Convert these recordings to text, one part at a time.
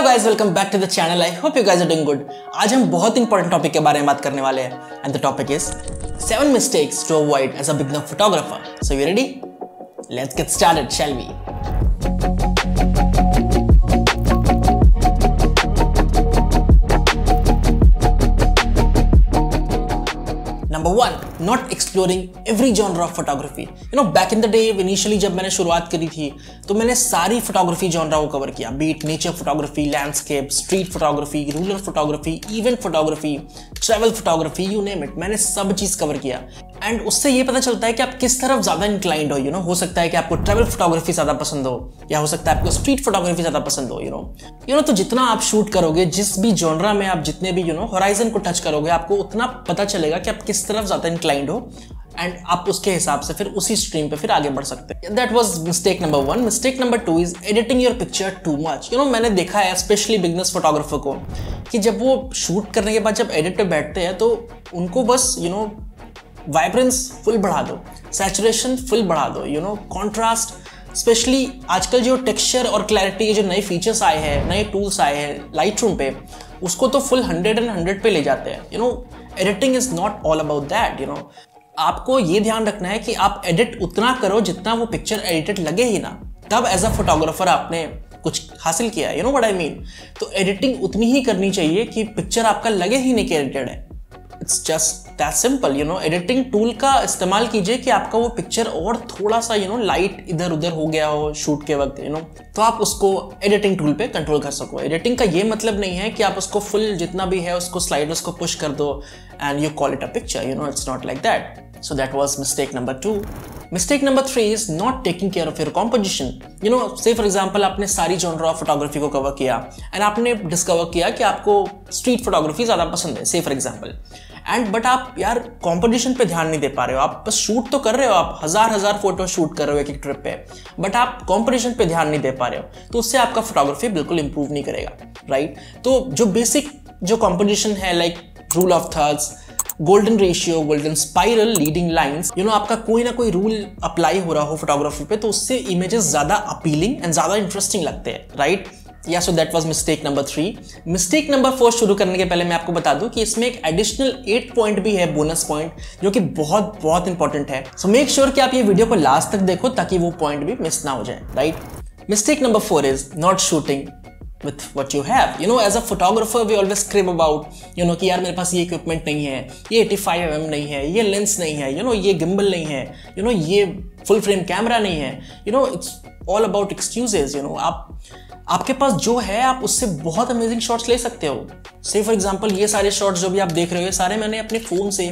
Guys, welcome back to the channel. I hope you guys are doing good. आज हम बहुत important topic के बारे में बात करने वाले हैं and the topic is 7 mistakes to avoid as a beginner photographer. So you ready? Let's get started, shall we? Number 1, not exploring every genre of photography. You know, back in the day, initially जब मैंने शुरुआत करी थी तो मैंने सारी photography genre को cover किया। Be it nature photography, landscape, street photography, rural photography, event photography, travel photography, you name it, मैंने सब चीज कवर किया। एंड उससे ये पता चलता है कि आप किस तरफ ज्यादा इंक्लाइंड हो। हो सकता है कि आपको ट्रैवल फोटोग्राफी ज्यादा पसंद हो, या हो सकता है आपको स्ट्रीट फोटोग्राफी ज्यादा पसंद हो। तो जितना आप शूट करोगे, जिस भी जॉनरा में आप जितने भी होराइजन को टच करोगे, आपको उतना पता चलेगा कि आप किस तरफ ज्यादा इंक्लाइंड हो, एंड आप उसके हिसाब से फिर उसी स्ट्रीम पे फिर आगे बढ़ सकते हैं। That was mistake number 1। Mistake number 2 is editing your picture too much. मैंने देखा है स्पेशली बिगनर्स फोटोग्राफर को कि जब वो शूट करने के बाद जब एडिट पे बैठते हैं तो उनको बस वाइब्रेंस फुल बढ़ा दो, सैचुरेशन फुल बढ़ा दो, कॉन्ट्रास्ट, स्पेशली आजकल जो टेक्सचर और क्लैरिटी के जो नए फीचर्स आए हैं, नए टूल्स आए हैं लाइटरूम पे, उसको तो फुल 100 पे ले जाते हैं। Editing is not all about that. आपको ये ध्यान रखना है कि आप एडिट उतना करो जितना वो पिक्चर एडिटेड लगे ही ना, तब एज अ फोटोग्राफर आपने कुछ हासिल किया है। What I mean? तो एडिटिंग उतनी ही करनी चाहिए कि पिक्चर आपका लगे ही नहीं कि एडिटेड है। It's just that simple. Editing tool का इस्तेमाल कीजिए कि आपका वो पिक्चर और थोड़ा सा लाइट इधर उधर हो गया हो शूट के वक्त, तो आप उसको एडिटिंग टूल पे कंट्रोल कर सको। एडिटिंग का ये मतलब नहीं है कि आप उसको फुल जितना भी है उसको स्लाइडर्स को पुश कर दो and you call it a picture. It's not like that. So that was mistake number 2. Mistake number 3 is not taking care of your composition. Say for example, आपने सारी genre of photography को cover किया and आपने discover किया कि आपको street photography ज्यादा पसंद है, say for example. बट आप यार कॉम्पोजिशन पे ध्यान नहीं दे पा रहे हो। आप बस शूट तो कर रहे हो, आप हजार फोटो शूट कर रहे हो एक ट्रिप पे, बट आप कॉम्पोजिशन पे ध्यान नहीं दे पा रहे हो, तो उससे आपका फोटोग्राफी बिल्कुल इंप्रूव नहीं करेगा, राइट? तो जो बेसिक जो कॉम्पोजिशन है, like rule of thirds, golden ratio, golden spiral, leading lines, आपका कोई ना कोई रूल अप्लाई हो रहा हो फोटोग्राफी पे, तो उससे इमेजेस ज्यादा अपीलिंग एंड ज्यादा इंटरेस्टिंग लगते हैं, राइट? या so that was mistake number 3। Mistake number 4 शुरू करने के पहले मैं आपको बता दूं कि इसमें एक एडिशनल 8 पॉइंट भी है, बोनस पॉइंट, जो कि बहुत बहुत इंपॉर्टेंट है। सो मेक श्योर कि आप ये वीडियो को लास्ट तक देखो ताकि वो पॉइंट भी मिस ना हो जाए, right? Mistake number 4 is not shooting with what you have. As a photographer we always crib about कि यार मेरे पास ये इक्विपमेंट नहीं है, ये 85mm नहीं है, ये लेंस नहीं है, ये गिम्बल नहीं है, ये फुल फ्रेम कैमरा नहीं है। It's all about excuses. आपके पास जो है आप उससे बहुत अमेजिंग शॉट्स ले सकते हो। से फॉर एग्जांपल ये सारे शॉट्स जो भी आप देख रहे हो, सारे मैंने अपने फोन से,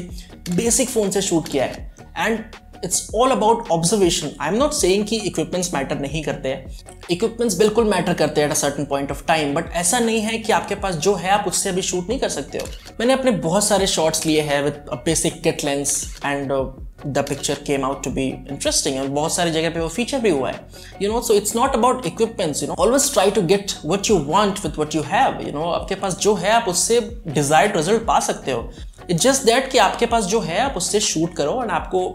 बेसिक फोन से शूट किया है, and it's all about observation. I am not saying कि इक्विपमेंट्स मैटर नहीं करते हैं, इक्विपमेंट्स बिल्कुल मैटर करते हैं at a certain point of time, but ऐसा नहीं है कि आपके पास जो है आप उससे अभी शूट नहीं कर सकते हो। मैंने अपने बहुत सारे शॉट्स लिए हैं with a basic kit lens and the picture came out to be interesting, और बहुत सारी जगह पे वो फीचर भी हुआ है। So it's not about equipments. Always try to get what you want with what you have. आपके पास जो है आप उससे डिजायर्ड रिजल्ट पा सकते हो। इट्स जस्ट दैट कि आपके पास जो है आप उससे शूट करो एंड आपको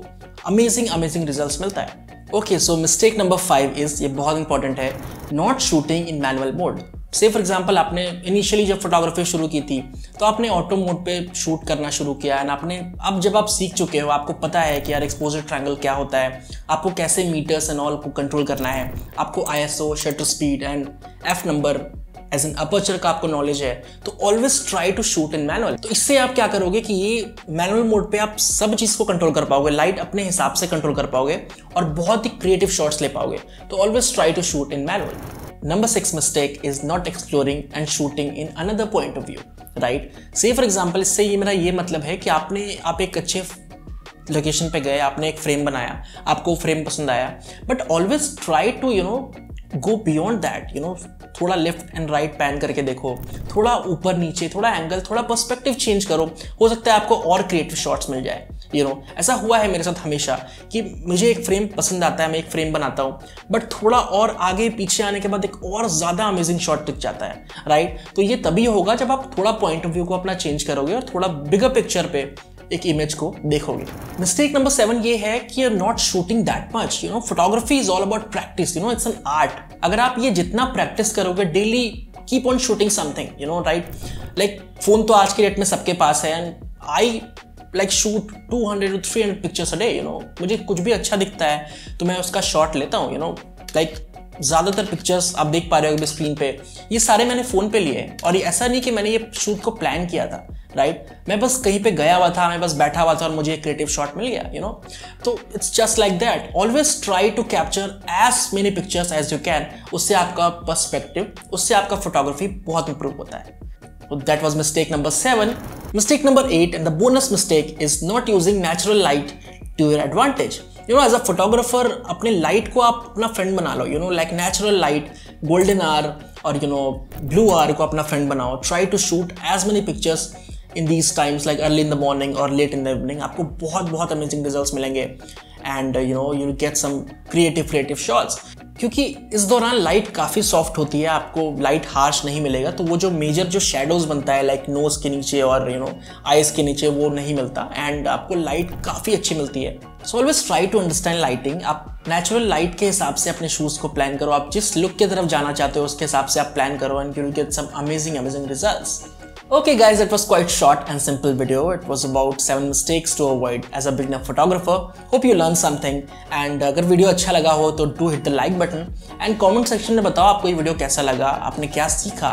अमेजिंग रिजल्ट्स मिलता है। Okay, so mistake number 5 is, ये बहुत इंपॉर्टेंट है, not shooting in manual mode. से फॉर एग्जाम्पल आपने इनिशियली जब फोटोग्राफी शुरू की थी तो आपने ऑटो मोड पे शूट करना शुरू किया, एंड अब जब आप सीख चुके हो, आपको पता है कि यार एक्सपोजर ट्रायंगल क्या होता है, आपको कैसे मीटर्स एंड ऑल को कंट्रोल करना है, आपको ISO, shutter speed and F number as an aperture का आपको नॉलेज है, तो always try to shoot in manual. तो इससे आप क्या करोगे कि ये मैनुअल मोड पे आप सब चीज को कंट्रोल कर पाओगे, लाइट अपने हिसाब से कंट्रोल कर पाओगे और बहुत ही क्रिएटिव शॉट्स ले पाओगे। तो always try to shoot in manual. Number 6 mistake is not exploring and shooting in another point of view, right? Say for example, इससे ये मेरा ये मतलब है कि आप एक अच्छे लोकेशन पे गए, आपने एक फ्रेम बनाया, आपको फ्रेम पसंद आया, but always try to go beyond that. थोड़ा लेफ्ट एंड राइट पैन करके देखो, थोड़ा ऊपर नीचे, थोड़ा एंगल, थोड़ा पर्सपेक्टिव चेंज करो, हो सकता है आपको और क्रिएटिव शॉट्स मिल जाए। ऐसा हुआ है मेरे साथ हमेशा कि मुझे एक फ्रेम पसंद आता है, मैं एक फ्रेम बनाता हूँ, बट थोड़ा और आगे पीछे आने के बाद एक और ज्यादा अमेजिंग शॉट दिख जाता है, राइट? तो ये तभी होगा जब आप थोड़ा पॉइंट ऑफ व्यू को अपना चेंज करोगे और थोड़ा बिगर पिक्चर पे एक इमेज को देखोगे। मिस्टेक नंबर 7 ये है कि you're not shooting that much. Photography is all about practice. It's an art. अगर आप ये जितना प्रैक्टिस करोगे, daily keep on shooting something, you know, right? Like phone तो आज के डेट में सबके पास है, and I like shoot 200 to 300 pictures a day, you know. मुझे कुछ भी अच्छा दिखता है तो मैं उसका शॉट लेता हूँ, यू नो। लाइक ज़्यादातर पिक्चर्स आप देख पा रहे हो स्क्रीन पे, ये सारे मैंने फ़ोन पे लिए। और ये ऐसा नहीं कि मैंने ये शूट को प्लान किया था, राइट? मैं बस कहीं पे गया हुआ था, मैं बस बैठा हुआ था और मुझे एक क्रिएटिव शॉट मिल गया, यू नो। तो it's just like that. Always try to capture as many pictures as you can. उससे आपका पर्सपेक्टिव, उससे आपका फोटोग्राफी बहुत इंप्रूव होता है। So that was mistake number 7. Mistake number 8, and the bonus mistake is not using natural light to your advantage. You know, as a photographer, अपने light को आप अपना friend बना लो, you know, like natural light, golden hour और you know blue hour को अपना friend बनाओ. Try to shoot as many pictures in these times, like early in the morning or late in the evening. आपको बहुत amazing results मिलेंगे, and you know you get some creative shots. क्योंकि इस दौरान light काफ़ी soft होती है, आपको लाइट हार्श नहीं मिलेगा, तो वो जो मेजर जो शेडोज बनता है लाइक नोज के नीचे और यू नो आईज के नीचे, वो नहीं मिलता, एंड आपको लाइट काफ़ी अच्छी मिलती है। So always try to understand lighting. आप नेचुरल लाइट के हिसाब से अपने शूज़ को प्लान करो, आप जिस लुक की तरफ जाना चाहते हो उसके हिसाब से आप प्लान करो, and you will get some amazing results. Okay guys, it was quite short and simple video. It was about 7 mistakes to avoid as a beginner photographer. Hope you learned something, and अगर video अच्छा लगा हो तो do hit the like button and comment section में बताओ आपको ये video कैसा लगा, आपने क्या सीखा,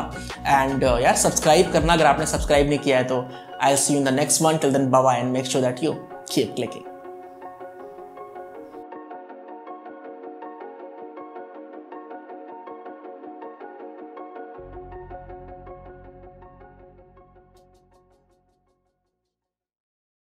and यार सब्सक्राइब करना अगर आपने सब्सक्राइब नहीं किया है तो। I'll see you in the next one. Till then, bye bye and make sure that you keep clicking.